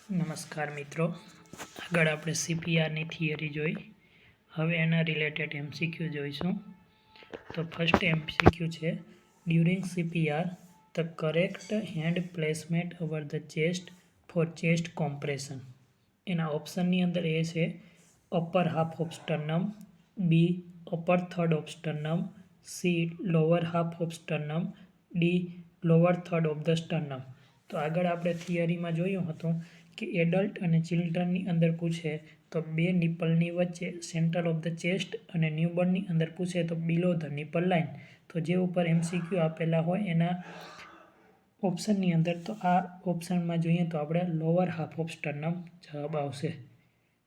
નમસ્કાર મિત્રો, આગળ આપણે CPRની થિયરી જોઈ. હવે એના રિલેટેડ MCQ જોઈશું. તો ફર્સ્ટ MCQ છે, during CPR the correct hand placement over the chest for chest compression. એના ઓપ્શનની અંદર એ છે upper half of sternum, B upper third of sternum, C lower half of sternum, D lower third of the sternum. તો આગળ આપણે થિયરીમાં જોયું હતું કે એડલ્ટ અને ચિલ્ડ્રનની અંદર પૂછે તો બે નિપલની વચ્ચે સેન્ટર ઓફ ધ ચેસ્ટ અને ન્યૂબોર્નની અંદર પૂછે તો બિલો ધ નિપલ લાઇન. તો જે ઉપર MCQ આપેલા હોય એના ઓપ્શનની અંદર તો આ ઓપ્શનમાં જોઈએ તો આપણે લોઅર હાફ ઓફ સ્ટર્નમ જવાબ આવશે.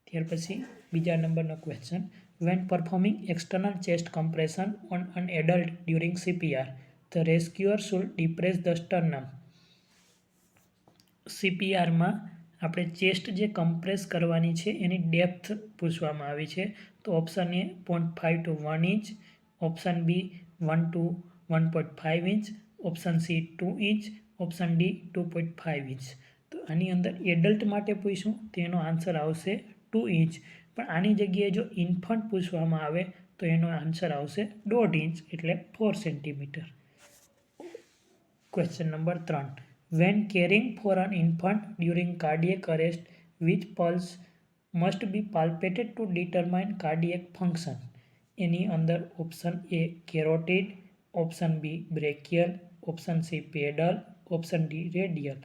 ત્યાર પછી બીજા નંબરનો question, when performing external chest compression on an adult during CPR the rescuer should depress the sternum. CPRમાં આપણે ચેસ્ટ જે કમ્પ્રેસ કરવાની છે એની ડેપ્થ પૂછવામાં આવી છે. તો option A 0.5 to 1 inch, option B 1 to 1.5 inch, option C 2 inch, option D 2.5 inch. તો આની અંદર એડલ્ટ માટે પૂછ્યું તો એનો આન્સર આવશે 2 ઇંચ. પણ આની જગ્યાએ જો ઇન્ફન્ટ પૂછવામાં આવે તો એનો આન્સર આવશે 1.5 ઇંચ એટલે 4 centimetre. Question number 3, when caring for an infant during cardiac arrest, which pulse must be palpated to determine cardiac function? એની અંદર option A carotid, option B brachial, option C pedal, option D radial.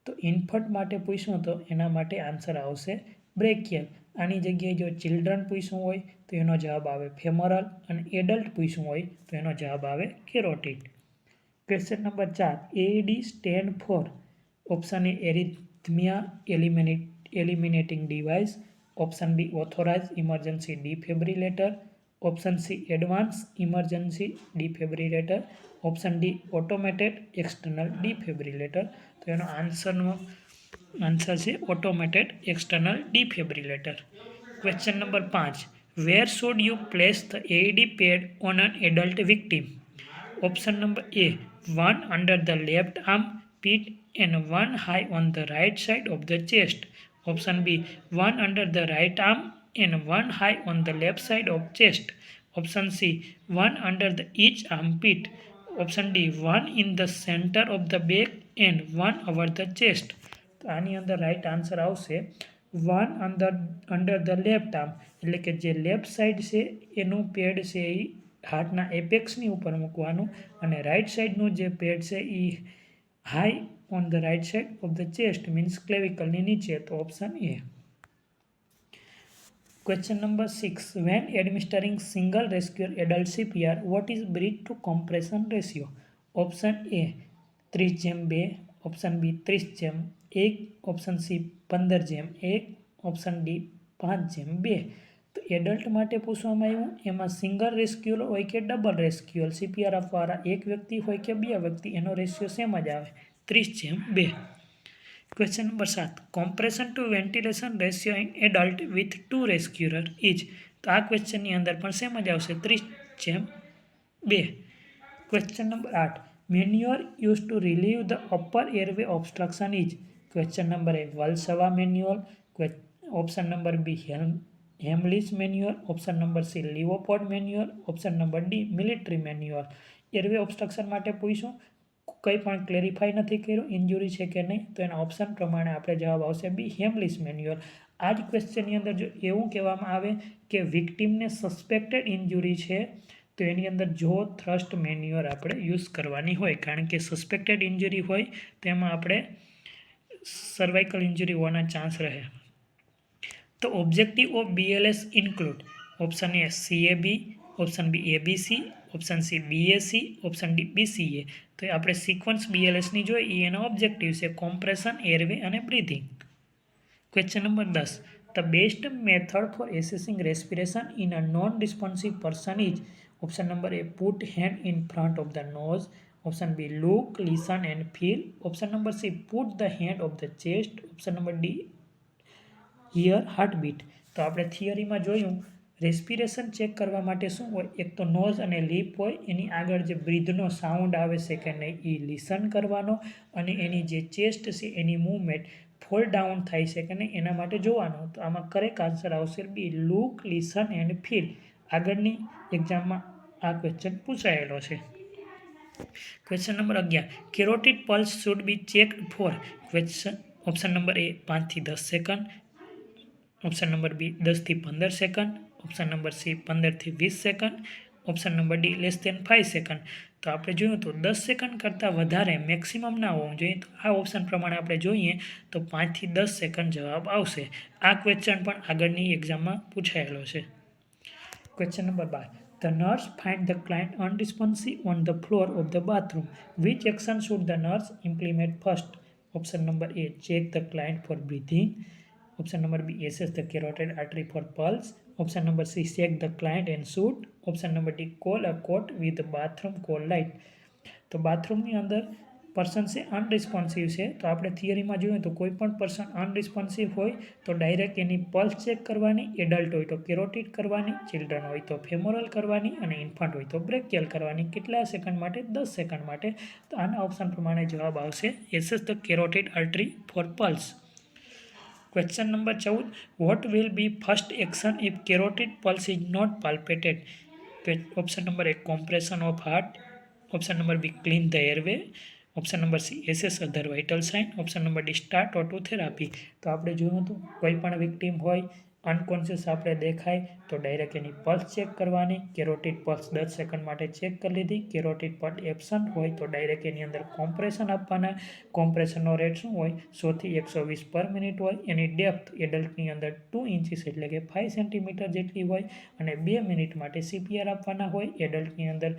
તો infant માટે પૂછ્યું તો એના માટે answer આવશે બ્રેકિયલ. આની જગ્યાએ જો ચિલ્ડ્રન પૂછ્યું હોય તો એનો જવાબ આવે ફેમરલ અને એડલ્ટ પૂછ્યું હોય તો એનો જવાબ આવે carotid. Question number 4, AED stand for option A arrhythmia eliminating device, option B authorise emergency defibrillator, option C advance emergency defibrillator, option D automated external defibrillator. તો એનો આન્સર છે automated external defibrillator. Question number 5, where should you place the AED pad on an adult victim? Option number A 1 under the left arm pit and 1 high on the right side of the chest. Option B 1 under the right arm and 1 high on the left side of chest. Option C 1 under the each armpit. Option D 1 in the center of the back and 1 over the chest. તો આની અંદર right answer આવશે 1 under the left arm, એટલે કે જે left side છે એનું pad છે એ હાર્ટના એપેક્સની ઉપર મૂકવાનું અને રાઈટ સાઈડનું જે પેડ છે એ high on the right side of the chest means ક્લેવિકલની નીચે. તો option A. Question number 6, when administering single rescuer adult CPR, what is breath to compression ratio? Option A 30:2, option B 30:1, option C 15:1, option D 5:2. તો adult માટે પૂછવામાં આવ્યું એમાં single રેસ્ક્યુઅલ હોય કે ડબલ રેસ્ક્યુઅલ CPR આપવાવાળા એક વ્યક્તિ હોય કે બે વ્યક્તિ, એનો રેશિયો સેમ જ આવે 30:2. Question number 7, compression to ventilation ratio in adult with 2 rescuer each. તો આ ક્વેશ્ચનની અંદર પણ સેમ જ આવશે 30:2. Question number 8, manoeuvre use to relieve the upper airway obstruction each. Question number A Valsalva manual, option number B Heimlich manual, option number C Leopold manual, option number D military manual. Airway obstruction માટે પૂછ્યું, કંઈ પણ clarify નથી કર્યું ઇન્જુરી છે કે નહીં, તો એના ઓપ્શન પ્રમાણે આપણે જવાબ આવશે બી હેમલિસ મેન્યુઅલ. આ જ ક્વેશ્ચનની અંદર જો એવું કહેવામાં આવે કે વિક્ટિમને સસ્પેક્ટેડ ઇન્જુરી છે તો એની અંદર જો થ્રસ્ટ મેન્યુઅર આપણે યુઝ કરવાની હોય, કારણ કે સસ્પેક્ટેડ ઇન્જુરી હોય તેમાં આપણે સર્વાઇકલ ઇન્જુરી હોવાના ચાન્સ રહે. તો objective of BLS include option A CAB, option B ABC, option C BAC, option D BCA. તો આપણે સિક્વન્સ BLSની જોઈએ એનો ઓબ્જેક્ટિવ છે કોમ્પ્રેશન, એરવે અને breathing. Question number 10, the best method for assessing respiration in a non responsive person is. Option number A put hand in front of the nose, option B look, listen and feel, option number C put the hand of the chest, option number D hear heartbeat. તો આપણે થિયરીમાં જોયું respiration check કરવા માટે શું હોય, એક તો nose અને લીપ હોય, એની આગળ જે બ્રીધનો સાઉન્ડ આવે છે કે નહીં એ લિસન કરવાનો, અને એની જે ચેસ્ટ છે એની મૂવમેન્ટ ફોલ ડાઉન થાય છે કે નહીં એના માટે જોવાનું. તો આમાં કરેક્ટ આન્સર આવશે B, look, listen and feel. આગળની એક્ઝામમાં આ ક્વેશ્ચન પૂછાયેલો છે. Question number 11, carotid pulse should be checked for. Question option number A 5 થી 10 સેકન્ડ, ઓપ્શન નંબર બી 10 થી 15 સેકન્ડ, ઓપ્શન નંબર સી 15 થી 20 second, option number D less than 5 second. તો આપણે જોયું તો 10 સેકન્ડ કરતાં વધારે મેક્સિમમ ના હોવું જોઈએ. તો આ ઓપ્શન પ્રમાણે આપણે જોઈએ તો 5 થી 10 સેકન્ડ જવાબ આવશે. આ ક્વેશ્ચન પણ આગળની એક્ઝામમાં પૂછાયેલો છે. Question number 12, the nurse find the client unresponsive on the floor of the bathroom. Which action should the nurse implement first? Option number A, check the client for breathing. Option number B, assess the carotid artery for pulse. Option number C, check the client and shoot. Option number D, call a cot with the bathroom call light. તો બાથરૂમની અંદર person છે unresponsive છે, તો આપણે થિયરીમાં જોઈએ તો કોઈ પણ પર્સન અનરિસ્પોન્સિવ હોય તો ડાયરેક્ટ એની પલ્સ ચેક કરવાની, એડલ્ટ હોય તો કેરોટિડ કરવાની, ચિલ્ડ્રન હોય તો ફેમોરલ કરવાની, અને ઇન્ફન્ટ હોય તો બ્રેકિયલ કરવાની. કેટલા સેકન્ડ માટે? 10 સેકન્ડ માટે. તો આના ઓપ્શન પ્રમાણે જવાબ આવશે assess the carotid artery for pulse. Question number 14, what will be first action if carotid pulse is not palpated? Option number A, compression of heart. Option number B, clean the airway. Option number C, assess other vital sign. Option number D, start auto therapy. તો આપણે જોયું હતું કોઈ પણ victim હોય unconscious આપણે દેખાય તો ડાયરેક્ટ એની પલ્સ ચેક કરવાની. કેરોટિડ પલ્સ 10 સેકન્ડ માટે ચેક કરી લીધી. કેરોટિડ પલ્સ એબસન્ટ હોય તો ડાયરેક્ટ એની અંદર કોમ્પ્રેશન આપવાના. કોમ્પ્રેશનનો રેટ શું હોય? 100 થી 120 પર મિનિટ હોય. એની ડેપ્થ એડલ્ટની અંદર 2 ઇંચીસ એટલે કે 5 સેન્ટીમીટર જેટલી હોય, અને 2 મિનિટ માટે CPR આપવાના હોય. એડલ્ટની અંદર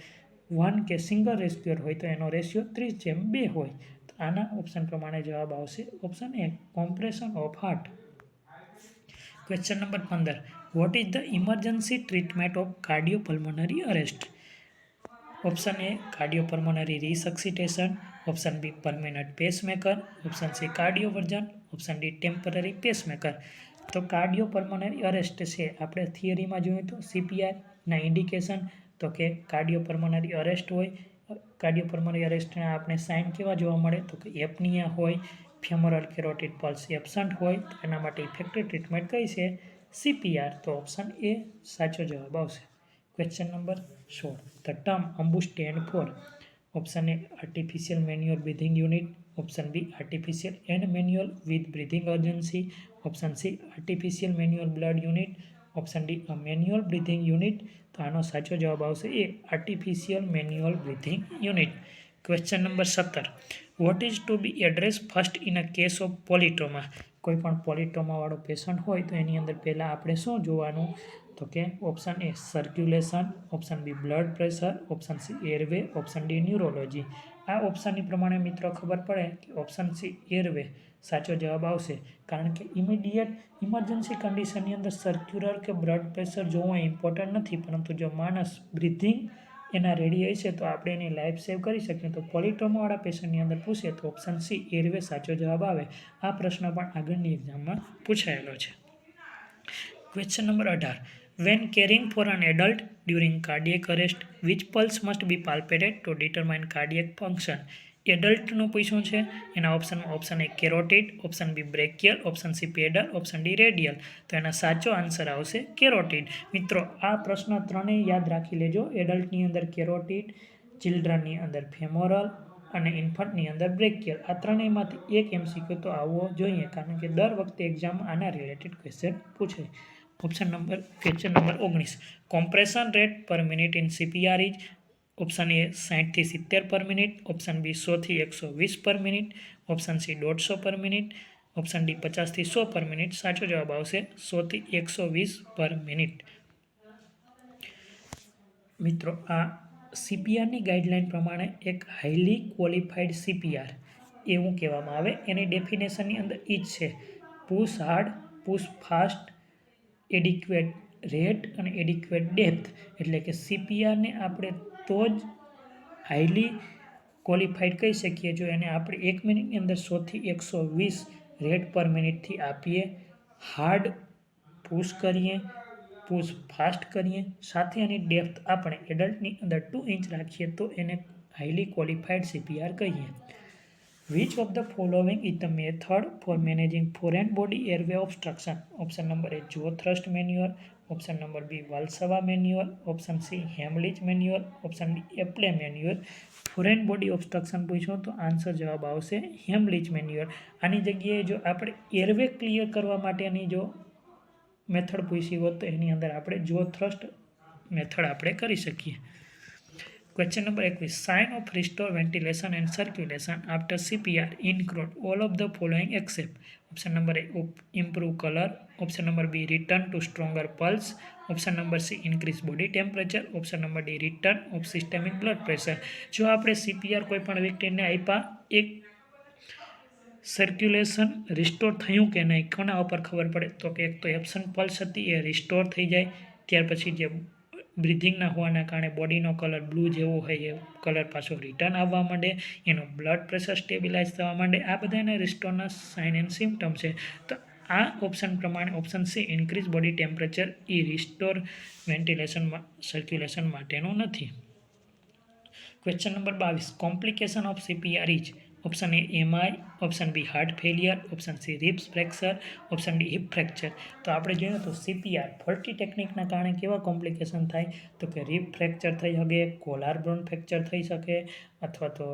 1 કે સિંગલ રેસ્ક્યુઅર હોય તો એનો રેશિયો 30:2 હોય. તો આના ઓપ્શન પ્રમાણે જવાબ આવશે option A, compression of heart. Question number 15, what is the emergency treatment of cardiopulmonary arrest? Option A, cardiopulmonary resuscitation. Option B, permanent pacemaker. Option C, cardioversion. Option D, temporary pacemaker. તો cardiopulmonary arrest છે, આપણે થિયરીમાં જોઈએ તો CPRના indication તો કે કાર્ડિયોપલ્મોનરી arrest હોય. કાર્ડિયોપલ્મોનરી અરેસ્ટના આપણે sign કેવા જોવા મળે? તો કે એપનિયા હોય, ફેમોરલ કેરોટિડ પલ્સ એબસન્ટ હોય. તો એના માટે ઇફેક્ટિવ ટ્રીટમેન્ટ કઈ છે? CPR. તો ઓપ્શન એ સાચો જવાબ આવશે. Question number 16, the term Ambu stand for. Option A, artificial manual breathing unit. Option B, artificial and manual with breathing urgency. Option C, artificial manual blood unit. Option D, manual breathing unit. તો આનો સાચો જવાબ આવશે A, artificial manual breathing unit. Question number 17, what is to be address first in a case of polytrauma? કોઈ પણ પોલિટ્રોમાવાળો patient હોય તો એની અંદર પહેલાં આપણે શું જોવાનું? તો કે option A, circulation. Option B, blood pressure. Option C, airway. Option D, neurology. આ ઓપ્શનની પ્રમાણે મિત્રો ખબર પડે કે ઓપ્શન સી, એરવે સાચો જવાબ આવશે. કારણ કે ઇમિડિયેટ ઇમરજન્સી કન્ડિશનની અંદર સર્ક્યુલર કે બ્લડ પ્રેશર જોવું ઇમ્પોર્ટન્ટ નથી, પરંતુ જો માણસ બ્રિથિંગ એના રેડી હશે તો આપણે એની લાઈફ સેવ કરી શકીએ. તો પોલિટ્રોમાવાળા પેશન્ટની અંદર પૂછે તો ઓપ્શન સી, એરવે સાચો જવાબ આવે. આ પ્રશ્ન પણ આગળની એક્ઝામમાં પૂછાયેલો છે. Question number 18, when caring for an adult during cardiac arrest, which pulse must be palpated to determine cardiac function? એડલ્ટનું પૂછ્યું છે. એના ઓપ્શનમાં option A, carotid. Option B, brachial. Option C, pedal. Option D, radial. તો એના સાચો answer આવશે carotid. મિત્રો આ પ્રશ્ન ત્રણેય યાદ રાખી લેજો. એડલ્ટની અંદર કેરોટિડ, ચિલ્ડ્રનની અંદર ફેમોરલ, અને ઇન્ફન્ટની અંદર બ્રેકિયલ. આ ત્રણેયમાંથી એક MCQ તો આવવો જોઈએ, કારણ કે દર વખતે એક્ઝામમાં આના રિલેટેડ ક્વેશ્ચન પૂછે. ક્વેશ્ચન નંબર 19, કોમ્પ્રેશન રેટ પર minute in CPR is? Option એ, 60 થી 70 પર મિનિટ. ઓપ્શન બી, 100 થી 120 પર મિનિટ. ઓપ્શન સી, 150 પર મિનિટ. ઓપ્શન ડી, 50 થી 100 પર મિનિટ. સાચો જવાબ આવશે 100 થી 120 પર મિનિટ. મિત્રો આ CPRની ગાઈડલાઇન પ્રમાણે એક હાઈલી ક્વોલિફાઈડ CPR એવું કહેવામાં આવે. એની ડેફિનેશનની અંદર એ જ છે, push hard, push fast, adequate rate અને એડિક્વેટ ડેપ્થ. એટલે કે CPRને આપણે તો જ હાઈલી ક્વોલિફાઈડ કહી શકીએ જો એને આપણે 1 મિનિટની અંદર 100 થી 120 રેટ પર મિનિટથી આપીએ, હાર્ડ પુશ કરીએ, પુશ ફાસ્ટ કરીએ, સાથે એની ડેપ્થ આપણે એડલ્ટની અંદર 2 ઇંચ રાખીએ તો એને હાઈલી ક્વોલિફાઈડ CPR કહીએ. Which of the following is the method for managing foreign body airway obstruction? Option number A jaw thrust manoeuvre, option number B Valsalva manoeuvre, option C Heimlich manoeuvre, option D Epley manoeuvre. Foreign body obstruction પૂછો તો answer જવાબ આવશે હેમલિચ manure. આની જગ્યાએ જો આપણે એરવે clear કરવા માટેની જો મેથડ પૂછી હોત તો એની અંદર આપણે જો થ્રસ્ટ મેથડ આપણે કરી શકીએ. Question number 21. Sign of restore ventilation and circulation after CPR include all of the following except. Option number A improve colour, option number B return to stronger pulse, option number C increase body temperature, option number D return of systemic blood pressure. જો આપણે CPR કોઈ પણ વ્યક્તિને આપ્યા, એક circulation restore થયું કે નહીં, કોના ઉપર ખબર પડે તો કે એક તો એબ્સન્ટ પલ્સ હતી એ રિસ્ટોર થઈ જાય, ત્યાર પછી જે બ્રિધિંગ ના હોવાના કારણે બોડીનો કલર બ્લુ જેવો હોય એ કલર પાછો રિટર્ન આવવા માંડે, એનું બ્લડ પ્રેશર સ્ટેબિલાઇઝ થવા માંડે. આ બધાના રિસ્ટોરના સાઇન એન્ડ સિમ્ટમ છે. તો આ ઓપ્શન પ્રમાણે option C increase body temperature એ રિસ્ટોર વેન્ટિલેશન સર્ક્યુલેશન માટેનું નથી. Question number 22. Complication of CPR is. Option A MI, option B heart failure, option C ribs fracture, option D hip fracture. તો આપણે જોઈએ તો CPR ફોલ્ટી ટેકનિકના કારણે કેવા complication થાય તો કે રિબ ફ્રેક્ચર થઈ શકે, કોલાર બોન ફ્રેક્ચર થઈ શકે, અથવા તો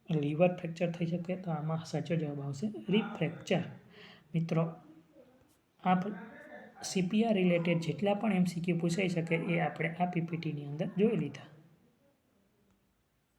લીવર ફ્રેક્ચર થઈ શકે. તો આમાં સાચો જવાબ આવશે રિબ ફ્રેક્ચર. મિત્રો, આ CPR રિલેટેડ જેટલા પણ MCQ પૂછાઈ શકે એ આપણે આ PPTની અંદર જોઈ લીધા.